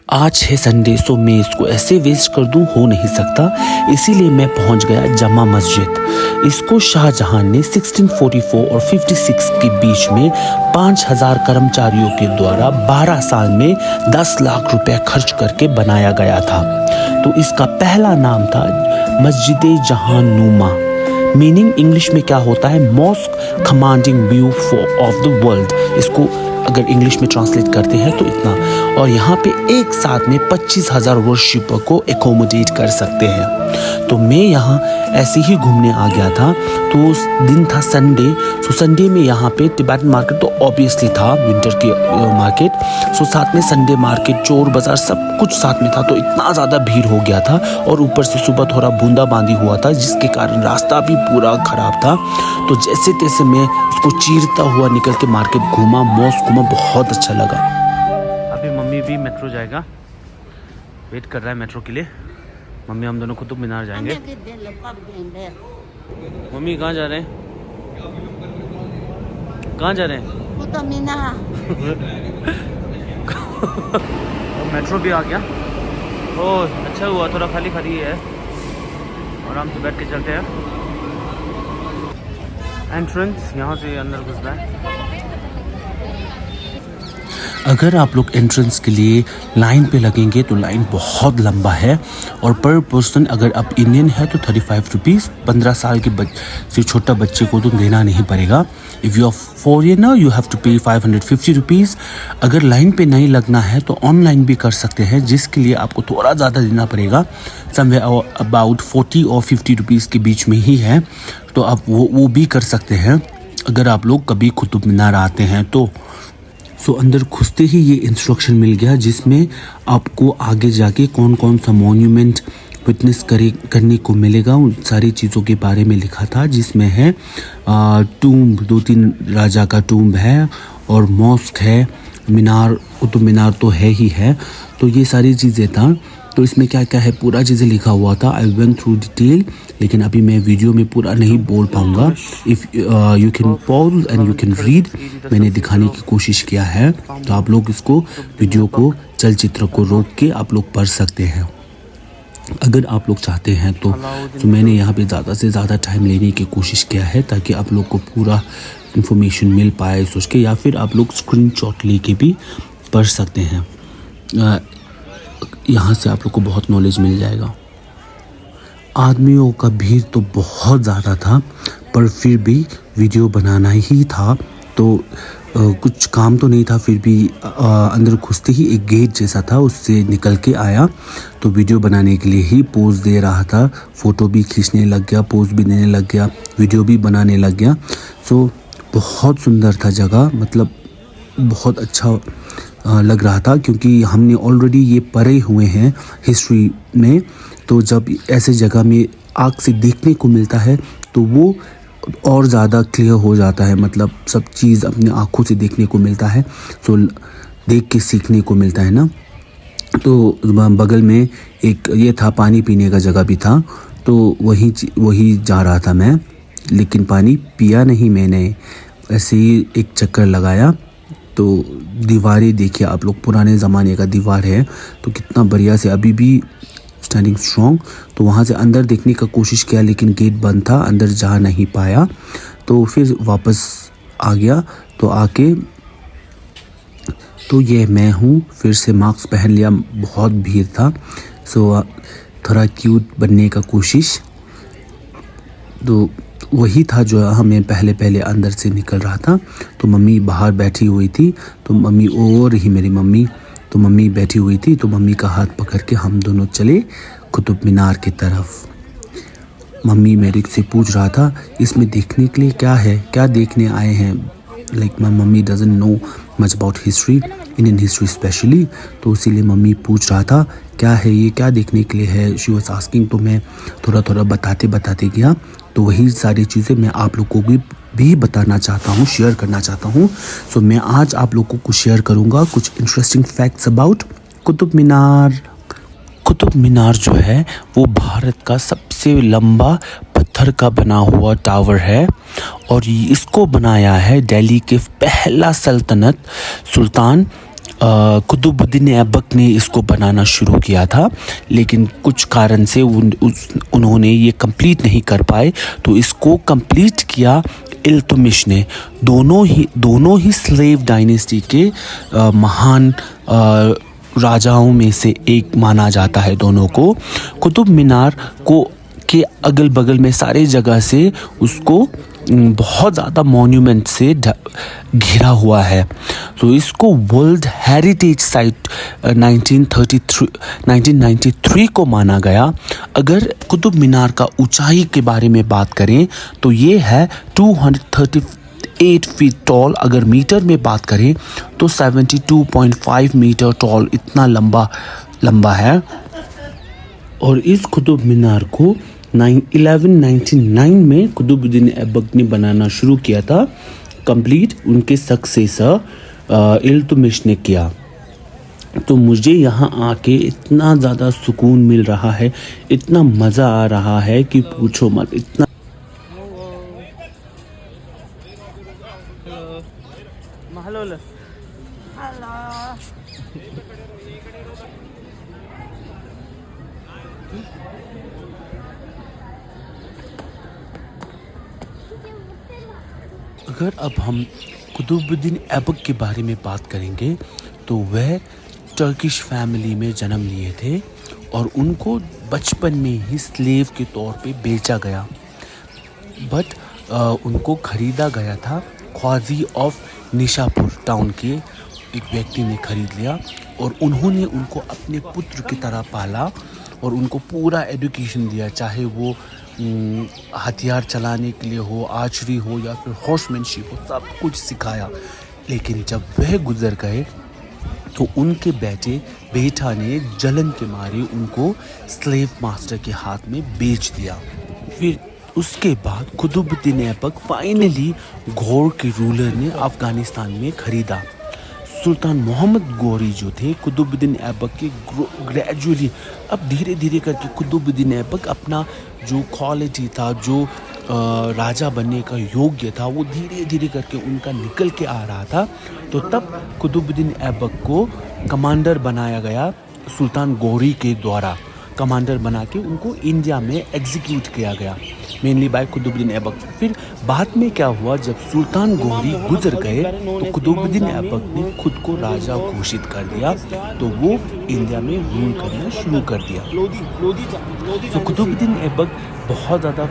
आज है संडे, सो मैं इसको ऐसे वेस्ट कर दूं हो नहीं सकता, इसीलिए मैं पहुंच गया जामा मस्जिद। इसको शाहजहां ने 1644 और 56 के बीच में 5000 कर्मचारियों के द्वारा 12 साल में 10 लाख रुपए खर्च करके बनाया गया था। तो इसका पहला नाम था मस्जिद जहां नुमा। मीनिंग इंग्लिश में क्या होता है? Mosque commanding view of the world. इसको अगर इंग्लिश में ट्रांसलेट करते हैं तो इतना। और यहाँ पे एक साथ में 25,000 वर्शिपर को एकोमोडेट कर सकते हैं। तो मैं यहाँ ऐसे ही घूमने आ गया था। तो उस दिन था संडे। सो संडे में यहाँ पे तिब्बतन मार्केट तो ऑब्वियसली था, विंटर की मार्केट। सो साथ में संडे मार्केट, चोर बाजार सब कुछ साथ में था। तो इतना ज़्यादा भीड़ हो गया था और ऊपर से सुबह थोड़ा बूंदाबांदी हुआ था, जिसके कारण रास्ता भी पूरा ख़राब था। तो जैसे तैसे मैं उसको चीरता हुआ निकल के मार्केट घूमा, मॉस्क घूमा, बहुत अच्छा लगा। अभी मम्मी भी मेट्रो जाएगा, वेट कर रहा है मेट्रो के लिए। मम्मी हम दोनों कुतुब मीनार जाएंगे। मम्मी कहाँ जा रहे हैं? कहाँ जा रहे हैं? कुतुब मीनार। मेट्रो भी आ गया। ओह अच्छा हुआ, थोड़ा खाली खाली है, आराम से बैठ के चलते हैं। एंट्रेंस यहाँ से अंदर घुसना है। अगर आप लोग एंट्रेंस के लिए लाइन पे लगेंगे तो लाइन बहुत लंबा है। और पर पर्सन अगर आप इंडियन है तो 35 रुपीज़। 15 साल के से छोटा बच्चे को तो देना नहीं पड़ेगा। If you are foreigner you have to pay 550 rupees. अगर लाइन पे नहीं लगना है तो ऑनलाइन भी कर सकते हैं, जिसके लिए आपको थोड़ा ज़्यादा देना पड़ेगा। समवेयर अबाउट 40 और 50 रुपीज़ के बीच में ही है। तो आप वो भी कर सकते हैं अगर आप लोग कभी कुतुब मीनार आते हैं तो। सो अंदर घुसते ही ये इंस्ट्रक्शन मिल गया, जिसमें आपको आगे जाके कौन कौन सा मॉन्यूमेंट विटनेस करने को मिलेगा, उन सारी चीज़ों के बारे में लिखा था। जिसमें है टूम्ब, 2-3 राजा का टूम्ब है, और मॉस्क है, मीनार, कुतुब मीनार तो है ही है। तो ये सारी चीज़ें था। तो इसमें क्या क्या है पूरा चीज़ें लिखा हुआ था। आई वेंट थ्रू डिटेल, लेकिन अभी मैं वीडियो में पूरा नहीं बोल पाऊँगा। If you can pause and you can read, मैंने दिखाने की कोशिश किया है। तो आप लोग इसको वीडियो को, चलचित्र को रोक के आप लोग पढ़ सकते हैं अगर आप लोग चाहते हैं तो मैंने यहाँ पे ज़्यादा से ज़्यादा टाइम लेने की कोशिश किया है ताकि आप लोग को पूरा इन्फॉर्मेशन मिल पाए सोच के, या फिर आप लोग स्क्रीनशॉट लेके भी पढ़ सकते हैं। यहाँ से आप लोग को बहुत नॉलेज मिल जाएगा। आदमियों का भीड़ तो बहुत ज़्यादा था, पर फिर भी वीडियो बनाना ही था तो कुछ काम तो नहीं था। फिर भी अंदर घुसते ही एक गेट जैसा था, उससे निकल के आया तो वीडियो बनाने के लिए ही पोज दे रहा था। फ़ोटो भी खींचने लग गया, पोज भी देने लग गया, वीडियो भी बनाने लग गया। सो बहुत सुंदर था जगह, मतलब बहुत अच्छा लग रहा था, क्योंकि हमने ऑलरेडी ये पढ़े हुए हैं हिस्ट्री में। तो जब ऐसे जगह में आँख से देखने को मिलता है तो वो और ज़्यादा क्लियर हो जाता है, मतलब सब चीज़ अपने आँखों से देखने को मिलता है, तो देख के सीखने को मिलता है ना। तो बगल में एक ये था, पानी पीने का जगह भी था, तो वही जा रहा था मैं, लेकिन पानी पिया नहीं मैंने, ऐसे ही एक चक्कर लगाया। तो दीवारें देखिए आप लोग, पुराने ज़माने का दीवार है, तो कितना बढ़िया से अभी भी स्टैंडिंग स्ट्रॉन्ग। तो वहाँ से अंदर देखने का कोशिश किया, लेकिन गेट बंद था, अंदर जा नहीं पाया। तो फिर वापस आ गया। तो आके तो ये मैं हूँ, फिर से मास्क पहन लिया, बहुत भीड़ था। सो थोड़ा क्यूट बनने का कोशिश, तो वही था जो हमें पहले अंदर से निकल रहा था। तो मम्मी बाहर बैठी हुई थी, तो मम्मी और ही मेरी मम्मी, तो मम्मी बैठी हुई थी, तो मम्मी का हाथ पकड़ के हम दोनों चले कुतुब मीनार की तरफ। मम्मी मेरे से पूछ रहा था इसमें देखने के लिए क्या है, क्या देखने आए हैं। Like my mummy doesn't know much about history, Indian history specially, तो इसीलिए मम्मी पूछ रहा था क्या है ये, क्या देखने के लिए है, शी वाज आस्किंग। तो मैं थोड़ा बताते गया। तो वही सारी चीज़ें मैं आप लोगों को भी बताना चाहता हूँ, शेयर करना चाहता हूँ। सो मैं आज आप लोगों को शेयर करूँगा कुछ interesting facts about Qutub Minar. Qutub Minar जो है वो भारत का सबसे लंबा पत्थर का बना हुआ टावर है, और इसको बनाया है दिल्ली के पहला सुल्तान कुतुबुद्दीन ऐबक ने इसको बनाना शुरू किया था, लेकिन कुछ कारण से उन्होंने ये कंप्लीट नहीं कर पाए, तो इसको कंप्लीट किया इल्तुतमिश ने। दोनों ही स्लेव डायनेस्टी के महान राजाओं में से एक माना जाता है दोनों को। कुतुब मीनार को के अगल बगल में सारे जगह से उसको बहुत ज़्यादा मॉन्यूमेंट से घिरा हुआ है। तो इसको वर्ल्ड हेरिटेज साइट 1993 को माना गया। अगर कुतुब मीनार का ऊंचाई के बारे में बात करें तो ये है 238 फीट टॉल। अगर मीटर में बात करें तो 72.5 मीटर टॉल, इतना लंबा है। और इस कुतुब मीनार को 1199 में कुतुबुद्दीन ऐबक ने बनाना शुरू किया था। कंप्लीट उनके सक्सेसर इल्तुतमिश ने किया। तो मुझे यहाँ आके इतना ज़्यादा सुकून मिल रहा है, इतना मज़ा आ रहा है कि पूछो मत। इतना अगर अब हम कुतुबुद्दीन ऐबक के बारे में बात करेंगे तो वह टर्किश फैमिली में जन्म लिए थे और उनको बचपन में ही स्लेव के तौर पे बेचा गया। बट उनको ख़रीदा गया था। ख्वाजी ऑफ निशापुर टाउन के एक व्यक्ति ने ख़रीद लिया और उन्होंने उनको अपने पुत्र की तरह पाला और उनको पूरा एजुकेशन दिया, चाहे वो हथियार चलाने के लिए हो, आर्चरी हो या फिर हॉर्समैनशिप हो, सब कुछ सिखाया। लेकिन जब वह गुजर गए तो उनके बेटा ने जलन के मारे उनको स्लेव मास्टर के हाथ में बेच दिया। फिर उसके बाद कुतुबुद्दीन ऐबक फाइनली घोर के रूलर ने अफ़गानिस्तान में ख़रीदा। सुल्तान मोहम्मद गौरी जो थे कुतुबुद्दीन ऐबक के ग्रेजुअली अब धीरे धीरे करके कुतुबुद्दीन ऐबक अपना जो क्वालिटी था, जो राजा बनने का योग्य था, वो धीरे धीरे करके उनका निकल के आ रहा था। तो तब कुतुबुद्दीन ऐबक को कमांडर बनाया गया सुल्तान गौरी के द्वारा। कमांडर बना के उनको इंडिया में एग्जीक्यूट किया गया, मेनली बाय कुतुबुद्दीन ऐबक। फिर बाद में क्या हुआ, जब सुल्तान गौरी गुजर गए तो कुतुबुद्दीन ऐबक ने खुद को राजा घोषित कर दिया, तो वो इंडिया में रूल करना शुरू कर दिया। तो कुतुबुद्दीन ऐबक बहुत ज़्यादा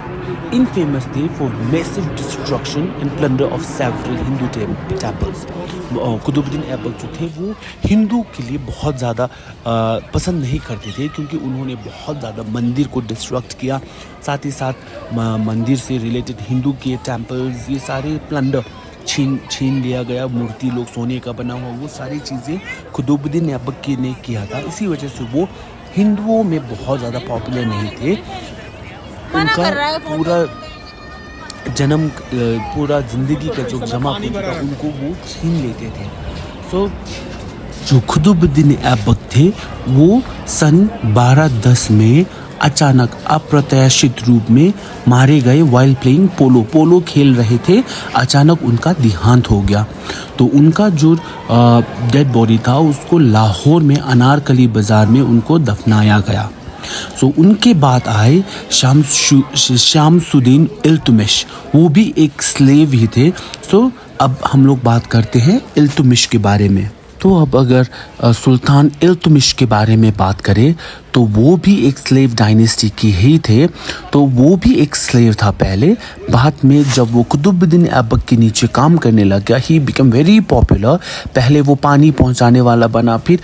इनफेमस थे for massive destruction and plunder of several Hindu temples. Qutubuddin Aibak जो थे वो हिंदू के लिए बहुत ज़्यादा पसंद नहीं करते थे, क्योंकि उन्होंने बहुत ज़्यादा मंदिर को डिस्ट्रक्ट किया। साथ ही साथ मंदिर से रिलेटेड हिंदू के टेम्पल्स, ये सारे प्लंडर छीन लिया गया। मूर्ति लोग सोने का बना हुआ, वो सारी चीज़ें कुतुबुद्दीन ऐबक ने किया था। इसी वजह से वो हिंदुओं में बहुत ज़्यादा पॉपुलर नहीं थे। उनका पूरा ज़िंदगी का जो जमा पूंजी था उनको वो छीन लेते थे। सो जो कुतुबुद्दीन ऐबक थे वो सन 1210 में अचानक अप्रत्याशित रूप में मारे गए वाइल प्लेइंग पोलो खेल रहे थे। अचानक उनका देहांत हो गया। तो उनका जो डेड बॉडी था उसको लाहौर में अनारकली बाज़ार में उनको दफनाया गया। सो उनके बाद आए शामसुद्दीन इल्तुतमिश, वो भी एक स्लेव ही थे। सो अब हम लोग बात करते हैं इल्तुतमिश के बारे में। तो अब अगर सुल्तान इल्तुतमिश के बारे में बात करें तो वो भी एक स्लेव डायनेस्टी के ही थे। तो वो भी एक स्लेव था पहले। बाद में जब वो कुतुबुद्दीन ऐबक के नीचे काम करने लग गया, ही बिकम वेरी पॉपुलर। पहले वो पानी पहुंचाने वाला बना, फिर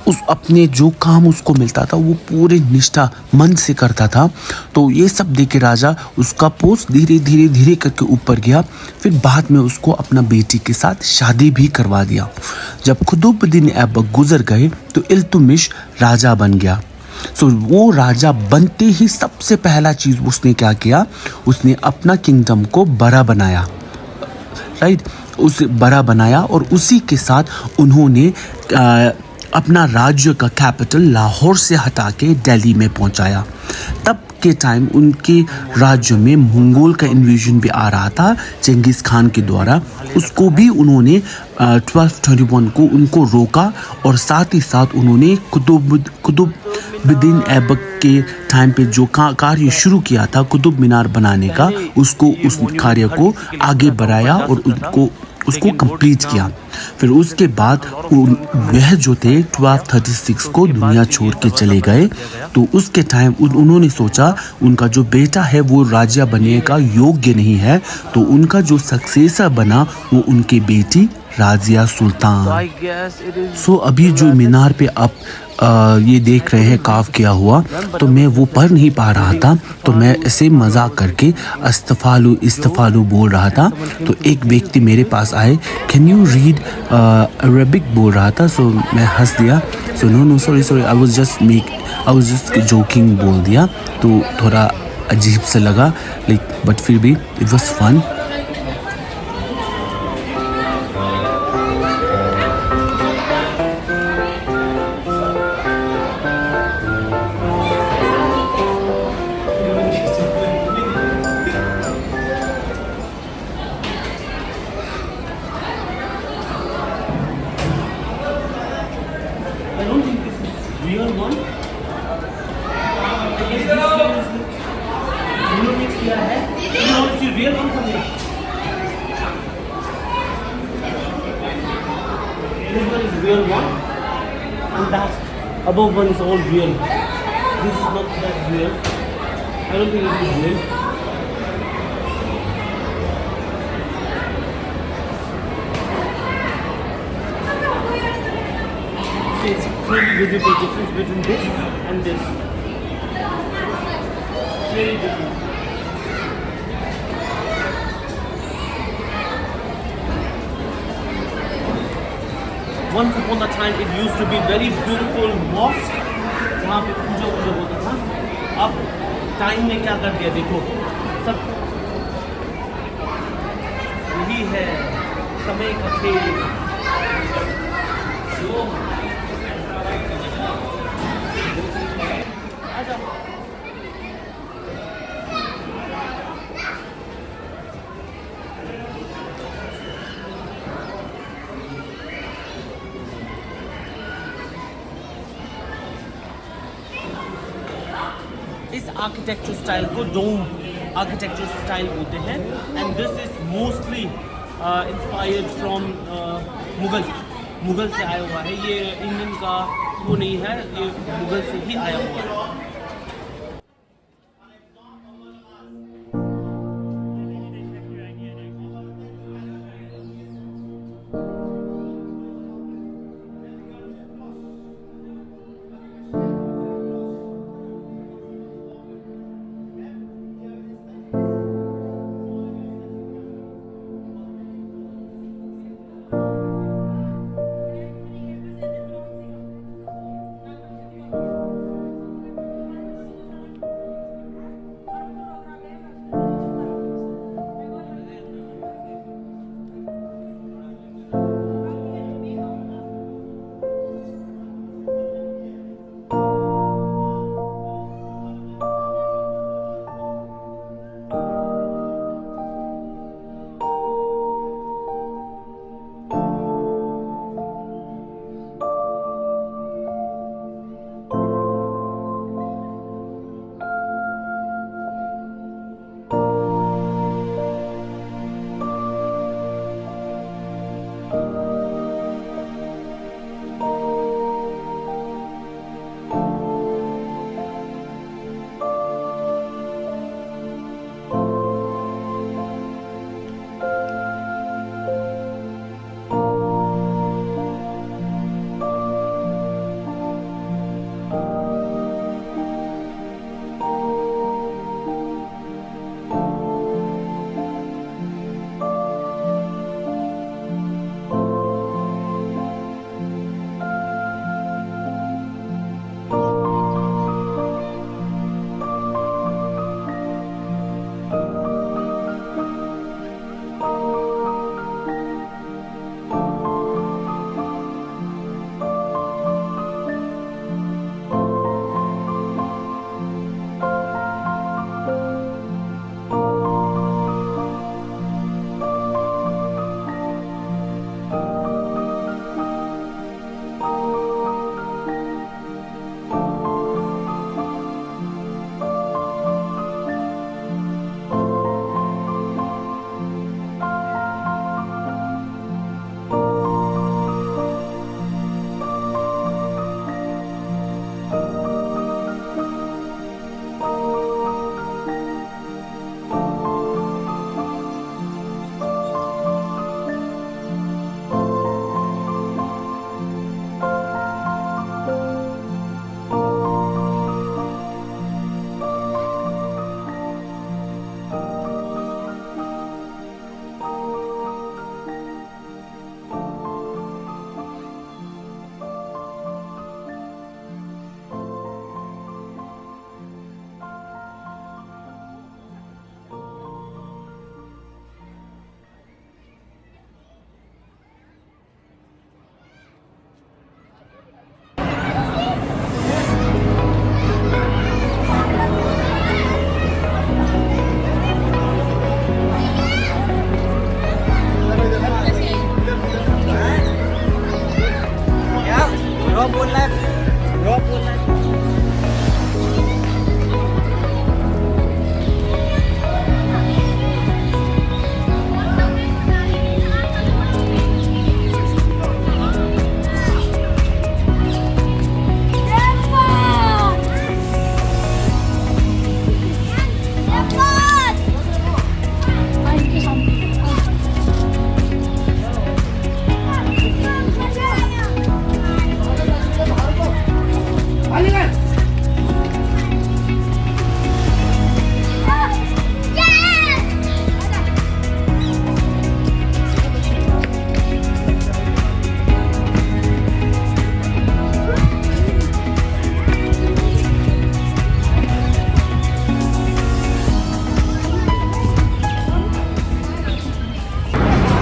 उस अपने जो काम उसको मिलता था वो पूरे निष्ठा मन से करता था। तो ये सब देख के राजा उसका पोस्ट धीरे धीरे करके ऊपर गया। फिर बाद में उसको अपना बेटी के साथ शादी भी करवा दिया। जब कुतुबुद्दीन ऐबक गुजर गए तो इल्तुतमिश राजा बन गया। सो वो राजा बनते ही सबसे पहला चीज़ उसने क्या किया, उसने अपना किंगडम को बड़ा बनाया, राइट। उसे बड़ा बनाया और उसी के साथ उन्होंने अपना राज्य का कैपिटल लाहौर से हटा के दिल्ली में पहुंचाया। तब उसके टाइम उनके राज्य में मंगोल का इन्वेजन भी आ रहा था चंगेज़ खान के द्वारा। उसको भी उन्होंने 1221 को उनको रोका और साथ ही साथ उन्होंने कुतुबुद्दीन ऐबक के टाइम पे जो कार्य शुरू किया था कुतुब मीनार बनाने का, उसको उस कार्य को आगे बढ़ाया और उसको कंप्लीट किया। फिर उसके बाद वह जो थे 1236 को दुनिया छोड़ के चले गए। तो उसके टाइम उन्होंने सोचा उनका जो बेटा है वो राजा बनने का योग्य नहीं है, तो उनका जो सक्सेसर बना वो उनकी बेटी राजिया सुल्तान। सो अभी जो मीनार पे आप ये देख रहे हैं काफ किया हुआ, तो मैं वो पढ़ नहीं पा रहा था, तो मैं ऐसे मजाक करके इस्तफालू इस्तफालू बोल रहा था। तो एक व्यक्ति मेरे पास आए, कैन यू रीड अरबिक बोल रहा था। सो मैं हंस दिया। So no sorry I was just joking बोल दिया। तो थोड़ा अजीब से लगा बट फिर भी it was fun. I don't think this is real one. I guess this one is the mix किया है. No, it's the real one for me. This one is real one, and that above one is all real. This is not that real. I don't think it is real. It's clearly visible difference between this and this. Clearly different. Once upon a time, it used to be very beautiful mosque, जहाँ पे पूजा होता था। अब time ने क्या कर दिया देखो, सब यही है समय का खेल। इस आर्किटेक्चर स्टाइल को डोम आर्किटेक्चर स्टाइल बोलते हैं, and this is mostly inspired from Mughal से आया हुआ है। ये इंडियन का वो नहीं है, ये मुगल से ही आया हुआ है।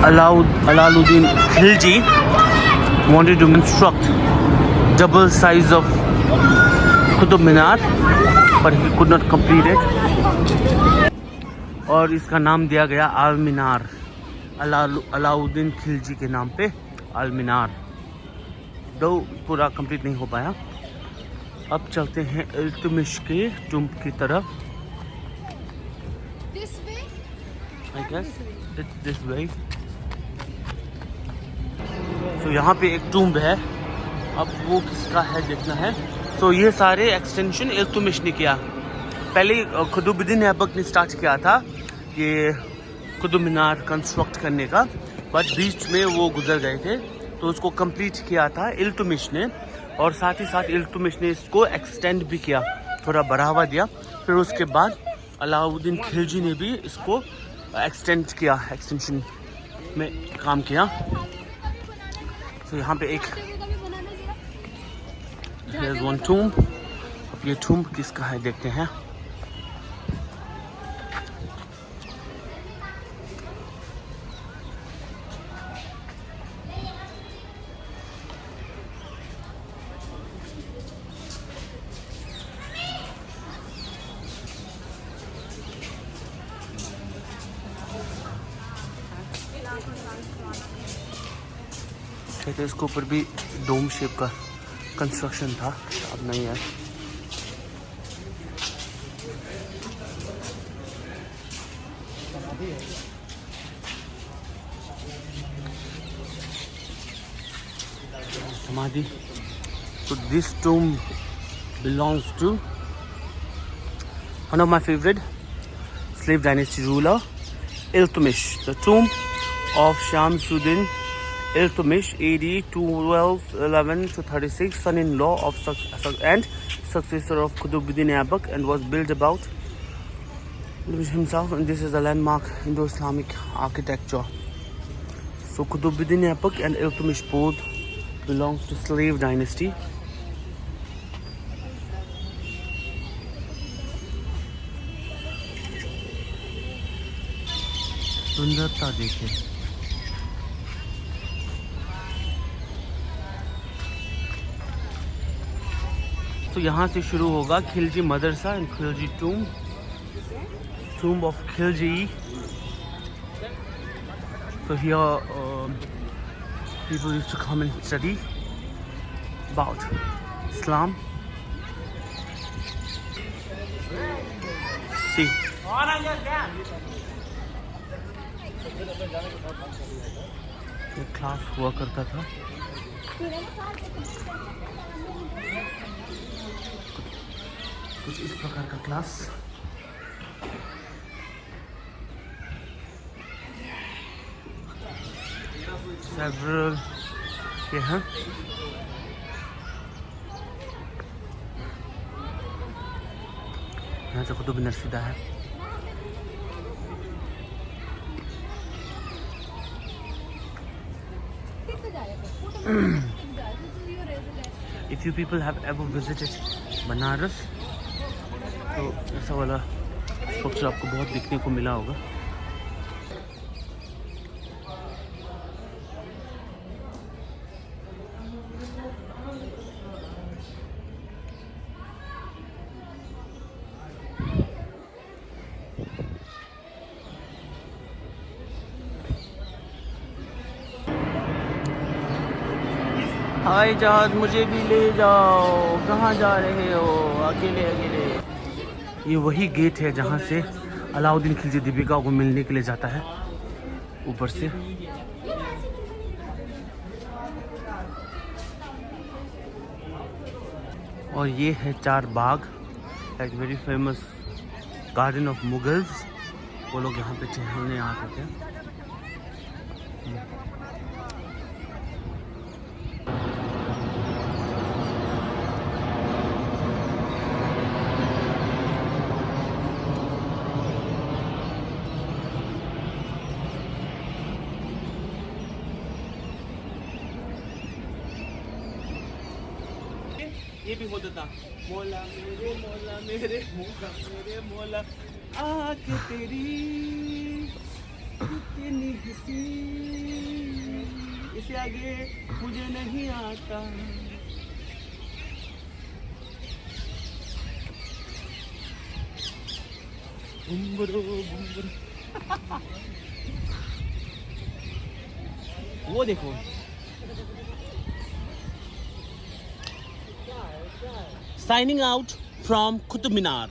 Alauddin Khilji wanted to construct double size of Qutub Minar, but he could not complete it. और इसका नाम दिया गया आल मीनार, अलाउद्दीन खिलजी के नाम पे आल मीनार। दो पूरा कंप्लीट नहीं हो पाया। अब चलते हैं इल्तुतमिश के टूम्ब की तरफ। I guess it's this way. तो यहाँ पे एक टूम्ब है, अब वो किसका है देखना है। तो ये सारे एक्सटेंशन इल्तुतमिश ने किया। पहले कुतुबुद्दीन ऐबक ने स्टार्ट किया था ये कुतुब मीनार कंस्ट्रक्ट करने का, बट बीच में वो गुजर गए थे, तो उसको कंप्लीट किया था इल्तुतमिश ने। और साथ ही साथ इल्तुतमिश ने इसको एक्सटेंड भी किया, थोड़ा बढ़ावा दिया। फिर उसके बाद अलाउद्दीन खिलजी ने भी इसको एक्सटेंड किया, एक्सटेंशन में काम किया। तो यहाँ पे एक वन टूम्ब। अब ये टूम्ब किसका है देखते हैं। तो इसके ऊपर भी डोम शेप का कंस्ट्रक्शन था, अब नहीं है। समाधि। So this tomb belongs to one of my favorite slave dynasty ruler, Iltutmish. The tomb of Shamsuddin Iltutmish, AD 1211 to 36, son-in-law of and successor of Qutbuddin Aibak, and was built about himself. And this is a landmark Indo-Islamic architecture. So Qutbuddin Aibak and Iltutmish both belongs to slave dynasty. सुंदरता देखिए। तो यहाँ से शुरू होगा खिलजी मदरसा and Khilji tomb of Khilji. So here people used to come and study about Islam. See. ये class हुआ करता था। कुछ इस प्रकार का क्लास। Several ये हैं। यहाँ से कुतुब मीनार सीधा है। If you people have ever visited Banaras, तो ऐसा वाला स्ट्रक्चर आपको बहुत देखने को मिला होगा। हाय जहाज, मुझे भी ले जाओ। कहाँ जा रहे हो अकेले अकेले? ये वही गेट है जहाँ से अलाउद्दीन खिलजी दीपिका को मिलने के लिए जाता है ऊपर से। और ये है चार बाग, एक very famous garden of Mughals. वो लोग यहाँ पे टहलने आते थे। ये भी होता था, मौला मेरे मौला मेरे मौला मेरे मौला आके तेरी कितनी हंसी, इससे आगे मुझे नहीं आता। बुम्बरो बुम्बरो। वो देखो, signing out from Qutub Minar.